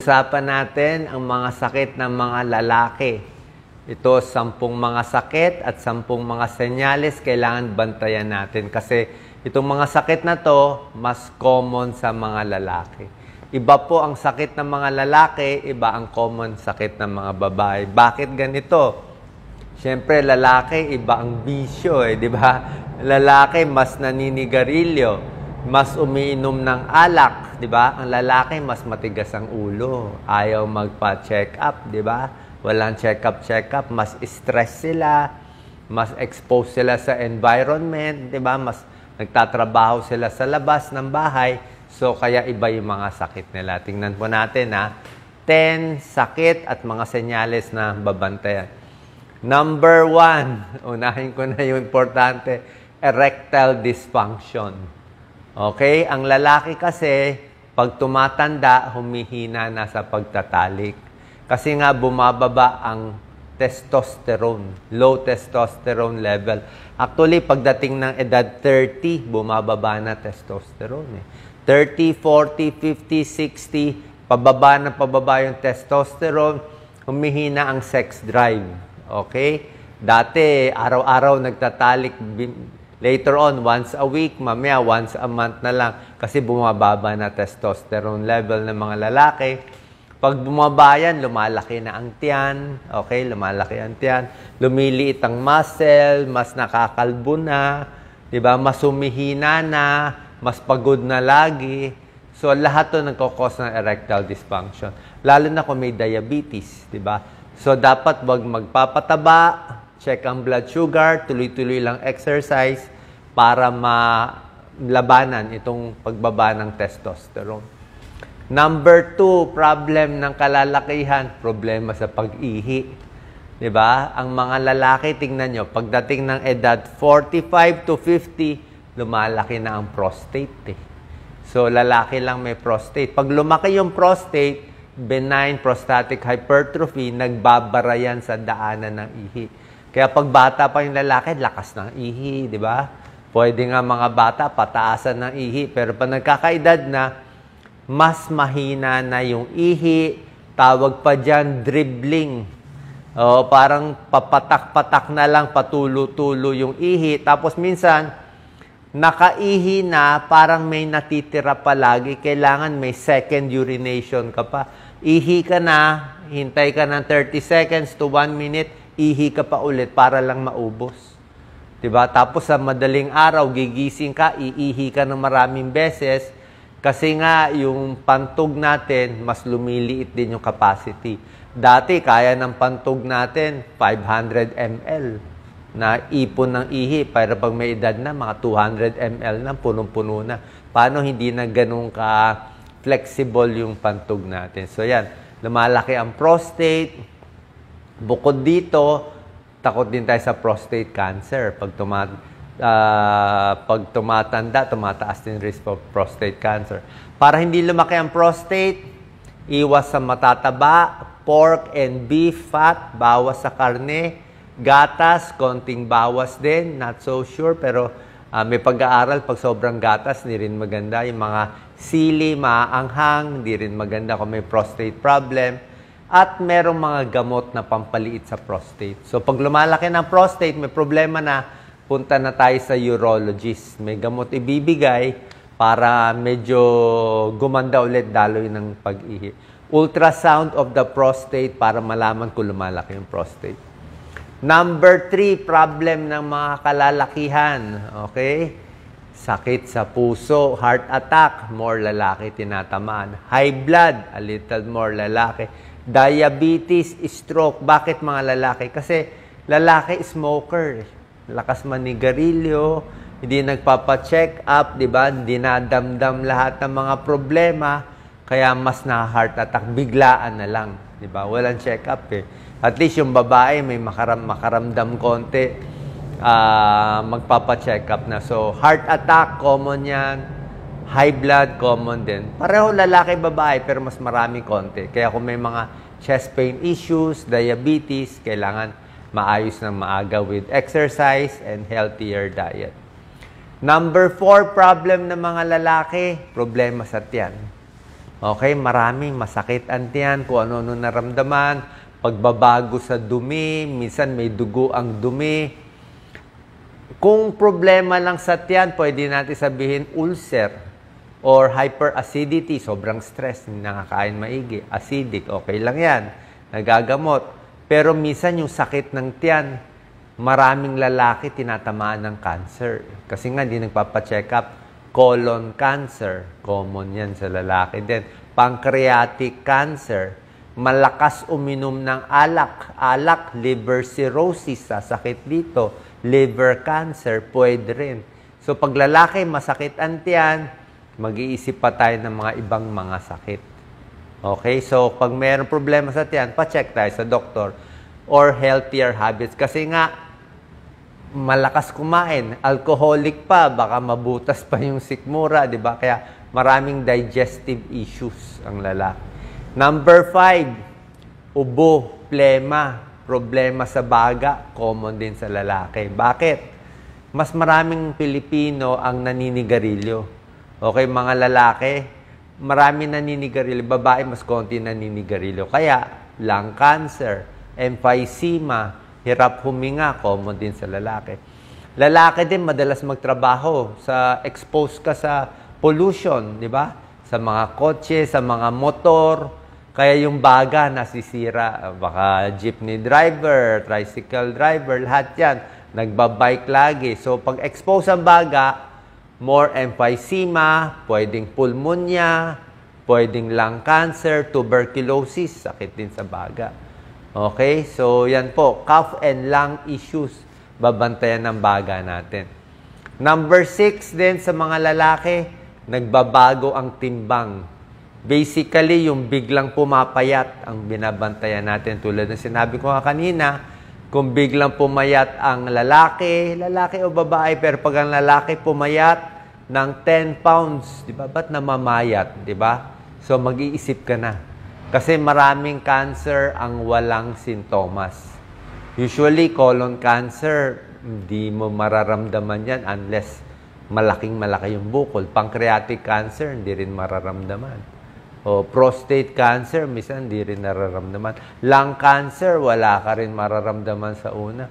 Usapan natin ang mga sakit ng mga lalaki. Ito, 10 mga sakit at 10 mga senyales kailangan bantayan natin. Kasi itong mga sakit na to, mas common sa mga lalaki. Iba po ang sakit ng mga lalaki, iba ang common sakit ng mga babae. Bakit ganito? Siyempre, lalaki, iba ang bisyo, di ba? Lalaki, mas naninigarilyo, mas umiinom ng alak, di ba? Ang lalaki, mas matigas ang ulo. Ayaw magpa-check up, di ba? Walang check-up, mas stress sila, mas exposed sila sa environment, di ba? Mas nagtatrabaho sila sa labas ng bahay. So, kaya iba yung mga sakit nila. Tingnan po natin, 10 sakit at mga senyales na babantayan. Number 1, unahin ko na yung importante, erectile dysfunction. Okay? Ang lalaki kasi, pag tumatanda, humihina na sa pagtatalik. Kasi nga bumababa ang testosterone, low testosterone level. Actually, pagdating ng edad 30, bumababa na testosterone. 30, 40, 50, 60, pababa yung testosterone, humihina ang sex drive. Okay? Dati, araw-araw nagtatalik. Later on, once a week, mamaya once a month na lang. Kasi bumababa na testosterone level ng mga lalaki. Pag bumaba yan, lumalaki na ang tiyan. Okay? Lumalaki ang tiyan. Lumiliit ang muscle, mas nakakalbo na. Diba? Mas humihina na, mas pagod na lagi. So, lahat to nagkakos ng erectile dysfunction. Lalo na kung may diabetes. Diba? So, dapat wag magpapataba, check ang blood sugar, tuloy-tuloy lang exercise para malabanan itong pagbaba ng testosterone. Number 2, problem ng kalalakihan, problema sa pag-ihi. Diba? Ang mga lalaki, tingnan nyo, pagdating ng edad 45 to 50, lumalaki na ang prostate. So, lalaki lang may prostate. Pag lumaki yung prostate, benign prostatic hypertrophy, nagbabara yan sa daanan ng ihi. Kaya pag bata pa yung lalaki, lakas ng ihi, di ba? Pwede nga mga bata, pataasan ng ihi. Pero pag nagkakaedad na, mas mahina na yung ihi. Tawag pa dyan, dribbling. O, parang papatak-patak na lang, patulo-tulo yung ihi. Tapos minsan, nakaihi na, parang may natitira palagi. Kailangan may second urination ka pa. Ihi ka na, hintay ka ng 30 seconds to 1 minute, ihi ka pa ulit para lang maubos. Diba? Tapos sa madaling araw, gigising ka, iihi ka ng maraming beses kasi nga yung pantog natin, mas lumiliit din yung capacity. Dati, kaya ng pantog natin 500 ml na ipon ng ihi. Pero pag may edad na, mga 200 ml na, punong-puno na. Paano hindi na ganun ka-flexible yung pantog natin? So yan, lumalaki ang prostate. Bukod dito, takot din tayo sa prostate cancer. Pag tumatanda, tumataas din risk of prostate cancer. Para hindi lumaki ang prostate, iwas sa matataba, pork and beef fat, bawas sa karne, gatas, konting bawas din, not so sure, pero may pag-aaral, pag sobrang gatas, hindi rin maganda. Yung mga sili, maaanghang, hindi rin maganda kung may prostate problem. At merong mga gamot na pampaliit sa prostate. So, pag lumalaki ng prostate, may problema na, punta na tayo sa urologist. May gamot ibibigay para medyo gumanda ulit daloy ng pag-ihi. Ultrasound of the prostate para malaman kung lumalaki yung prostate. Number 3, problem ng mga kalalakihan. Okay? Sakit sa puso, heart attack, more lalaki tinatamaan. High blood, a little more lalaki. Diabetes, stroke. Bakit mga lalaki? Kasi lalaki smoker. Lakas manigarilyo, hindi nagpapa-check up, di ba? Dinadamdam lahat ng mga problema, kaya mas na-heart attack. Biglaan na lang, di ba? Walang check up eh. At least yung babae may makaramdam konti, magpapa-check up na. So, heart attack, common yan. High blood, common din. Pareho lalaki-babae, pero mas marami konti. Kaya kung may mga chest pain issues, diabetes, kailangan maayos ng maaga with exercise and healthier diet. Number 4, problem ng mga lalaki, problema sa tiyan. Okay, maraming masakit ang tiyan, kung ano-ano naramdaman, pagbabago sa dumi, minsan may dugo ang dumi. Kung problema lang sa tiyan, pwede natin sabihin ulcer or hyperacidity, sobrang stress, hindi nakakain maigi, acidic, okay lang yan, nagagamot. Pero minsan yung sakit ng tiyan, maraming lalaki tinatamaan ng cancer. Kasi nga, hindi nagpapacheck up. Colon cancer, common yan sa lalaki din. Pancreatic cancer, malakas uminom ng alak, liver cirrhosis, sasakit dito. Liver cancer, pwede rin. So, pag lalaki, masakit ang tiyan, mag-iisip pa tayo ng mga ibang mga sakit. Okay? So, pag mayroong problema sa tiyan, pa-check tayo sa doktor. Or healthier habits. Kasi nga, malakas kumain, alcoholic pa, baka mabutas pa yung sikmura, di ba? Kaya maraming digestive issues ang lalaki. Number 5, ubo, plema, problema sa baga, common din sa lalaki. Bakit? Mas maraming Pilipino ang naninigarilyo. Okay, mga lalaki, marami naninigarilyo. Babae, mas konti naninigarilyo. Kaya, lung cancer, emphysema, hirap huminga, common din sa lalaki. Lalaki din madalas magtrabaho, expose ka sa pollution, di ba? Sa mga kotse, sa mga motor, kaya yung baga nasisira. Baka jeepney driver, tricycle driver, lahat yan. Nagbabike lagi. So, pag expose ang baga, more emphysema, pwedeng pulmonya, pwedeng lung cancer, tuberculosis, sakit din sa baga. Okay? So, yan po. Cough and lung issues. Babantayan ng baga natin. Number 6 din sa mga lalaki, nagbabago ang timbang. Basically, yung biglang pumapayat ang binabantayan natin. Tulad ng sinabi ko kanina, kung biglang pumayat ang lalaki o babae, pero pag ang lalaki pumayat ng 10 pounds, di ba? Ba't namamayat? Di ba? So, mag-iisip ka na. Kasi maraming cancer ang walang sintomas. Usually, colon cancer, hindi mo mararamdaman yan unless malaki yung bukol. Pancreatic cancer, hindi rin mararamdaman. O prostate cancer, minsan hindi rin nararamdaman. Lung cancer, wala ka rin mararamdaman sa una.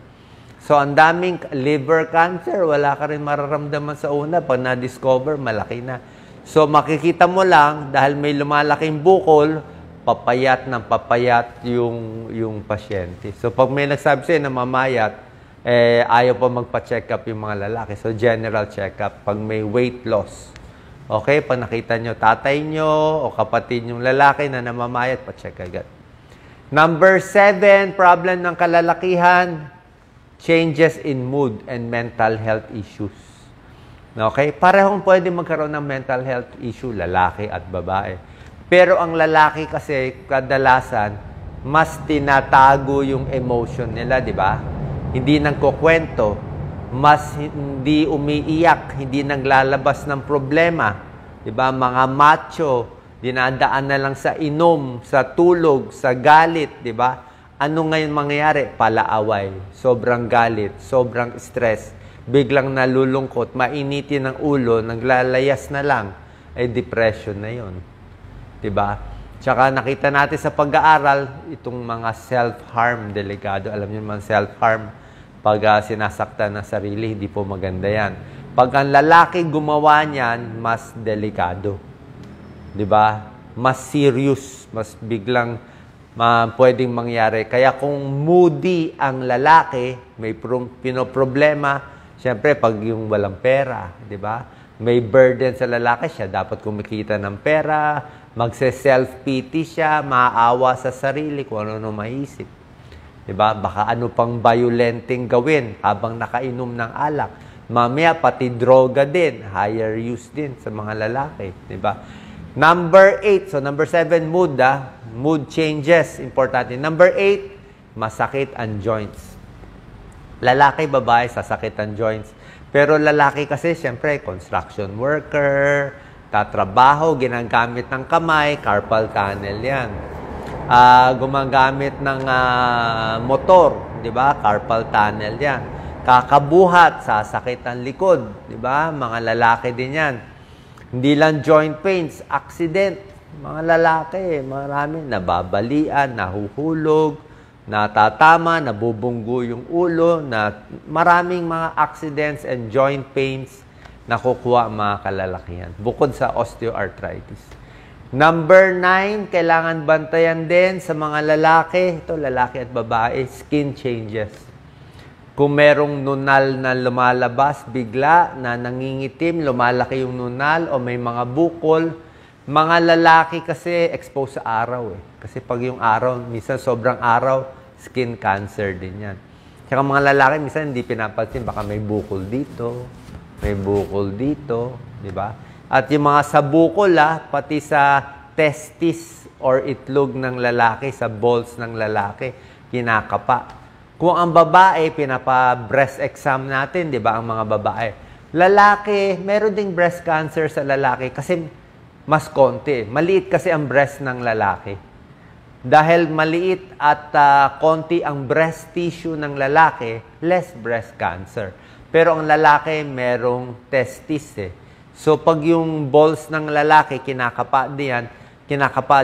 So, ang daming liver cancer, wala ka rin mararamdaman sa una. Pag na-discover, malaki na. So, makikita mo lang, dahil may lumalaking bukol, papayat ng papayat yung pasyente. So, pag may nagsabi sa'yo na mamayat, ayaw pa magpa-check up yung mga lalaki. So, general check-up pag may weight loss. Okay? Pag nakita nyo tatay nyo o kapatid yung lalaki na namamayat, pa-check agad. Number 7, problem ng kalalakihan, changes in mood and mental health issues. Okay? Parehong pwede magkaroon ng mental health issue, lalaki at babae. Pero ang lalaki kasi, kadalasan, mas tinatago yung emotion nila, di ba? Hindi nagkukwento, mas hindi umiiyak, hindi naglalabas ng problema. Di ba? Mga macho, dinadaan na lang sa inom, sa tulog, sa galit, di ba? Ano ngayon mangyayari? Palaaway, sobrang galit, sobrang stress, biglang nalulungkot, mainitin ng ulo, naglalayas na lang, ay depression na yon. Diba? Tsaka nakita natin sa pag-aaral, itong mga self-harm, delikado. Alam niyo naman, self-harm, pag sinasaktan ng sarili, hindi po maganda yan. Pag ang lalaki gumawa niyan, mas delikado. Diba? Mas serious, mas biglang pwedeng mangyari. Kaya kung moody ang lalaki, may pinoproblema, siyempre pag yung walang pera, diba? May burden sa lalaki, siya dapat kumikita ng pera, magse-self-pity siya, maawa sa sarili kung ano maisip. Diba? Baka ano pang violenting gawin habang nakainom ng alak. Mamaya pati droga din, higher use din sa mga lalaki. Diba? Number 8, so number 7, mood. Mood changes, importante. Number 8, masakit ang joints. Lalaki, babae, sasakit ang joints. Pero lalaki kasi, siyempre, construction worker, tatrabaho, ginagamit ng kamay, carpal tunnel yan. Gumagamit ng motor, di ba? Carpal tunnel yan. Kakabuhat, sasakit ang likod, di ba? Mga lalaki din yan. Hindi lang joint pains, accident, Mga lalaki, marami nababalian, nahuhulog, natatama, nabubunggo yung ulo, na maraming mga accidents and joint pains na kukuha ang mga kalalakihan. Bukod sa osteoarthritis. Number 9, kailangan bantayan din sa mga lalaki, ito lalaki at babae, skin changes. Kung merong nunal na lumalabas bigla, na nangingitim, lumalaki yung nunal o may mga bukol, mga lalaki kasi exposed sa araw eh. Kasi pag yung araw, minsan sobrang araw, skin cancer din yan. Tsaka mga lalaki, minsan hindi pinapansin, baka may bukol dito, may bukol dito, di ba? At yung mga sa bukol, pati sa testis or itlog ng lalaki, sa balls ng lalaki, kinakapa. Kung ang babae, pinapa-breast exam natin, di ba, ang mga babae. Lalaki, meron ding breast cancer sa lalaki kasi mas konti. Maliit kasi ang breast ng lalaki. Dahil maliit at konti ang breast tissue ng lalaki, less breast cancer. Pero ang lalaki, merong testis eh. So, pag yung balls ng lalaki, kinakapa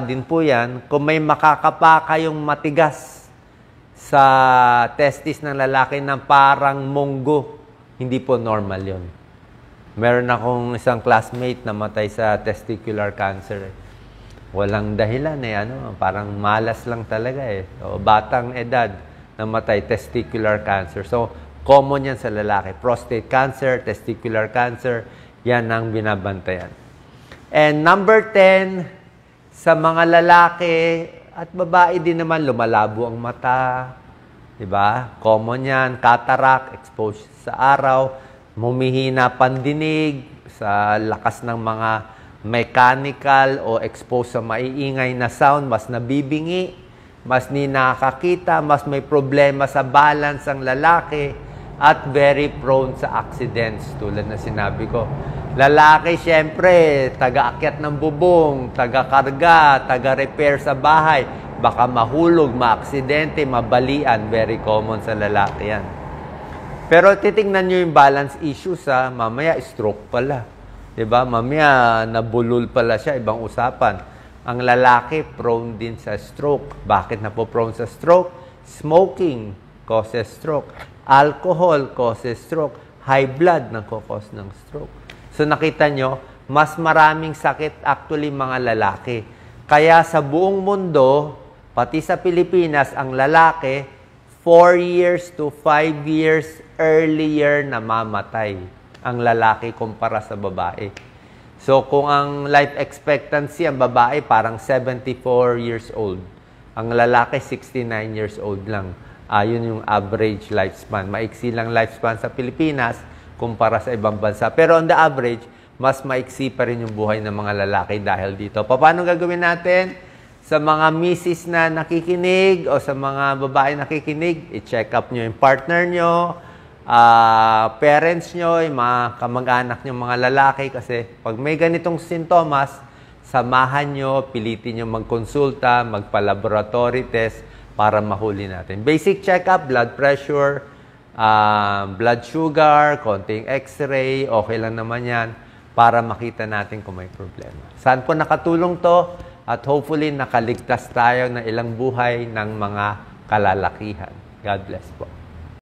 din po yan. Kung may makakapa kayong matigas sa testis ng lalaki ng parang munggo, hindi po normal yon. Meron akong isang classmate na matay sa testicular cancer. Walang dahilan eh, parang malas lang talaga eh. O, batang edad na matay, testicular cancer. So, common yan sa lalaki. Prostate cancer, testicular cancer, yan ang binabantayan. And number 10, sa mga lalaki at babae din naman, lumalabo ang mata. Diba? Common yan. Cataract, exposed sa araw, humihina pandinig, sa lakas ng mga mechanical o exposed sa maiingay na sound, mas nabibingi, mas ni nakakita, mas may problema sa balance ang lalaki, at very prone sa accidents, tulad na sinabi ko. Lalaki, syempre, taga-akyat ng bubong, taga-karga, taga-repair sa bahay, baka mahulog, maaksidente, mabalian, very common sa lalaki yan. Pero titingnan nyo yung balance issues, mamaya stroke pala. Diba? Mamaya nabulol pala siya, ibang usapan. Ang lalaki, prone din sa stroke. Bakit na po prone sa stroke? Smoking causes stroke. Alcohol causes stroke. High blood nagkakos ng stroke. So nakita nyo, mas maraming sakit actually mga lalaki. Kaya sa buong mundo, pati sa Pilipinas, ang lalaki, 4 years to 5 years earlier namamatay ang lalaki kumpara sa babae. So kung ang life expectancy, ang babae parang 74 years old. Ang lalaki 69 years old lang. Yun yung average lifespan. Maiksi lang lifespan sa Pilipinas kumpara sa ibang bansa. Pero on the average, mas maiksi pa rin yung buhay ng mga lalaki dahil dito. Paano gagawin natin? Sa mga misis na nakikinig o sa mga babae nakikinig, i-check up nyo yung partner nyo, parents nyo, yung mga kamag-anak nyo, mga lalaki. Kasi pag may ganitong sintomas, samahan nyo, pilitin nyo magkonsulta, magpa-laboratory test para mahuli natin. Basic check-up, blood pressure, blood sugar, konting x-ray, okay lang naman yan para makita natin kung may problema. Saan po nakatulong to? At hopefully nakaligtas tayo ng ilang buhay ng mga kalalakihan. God bless po.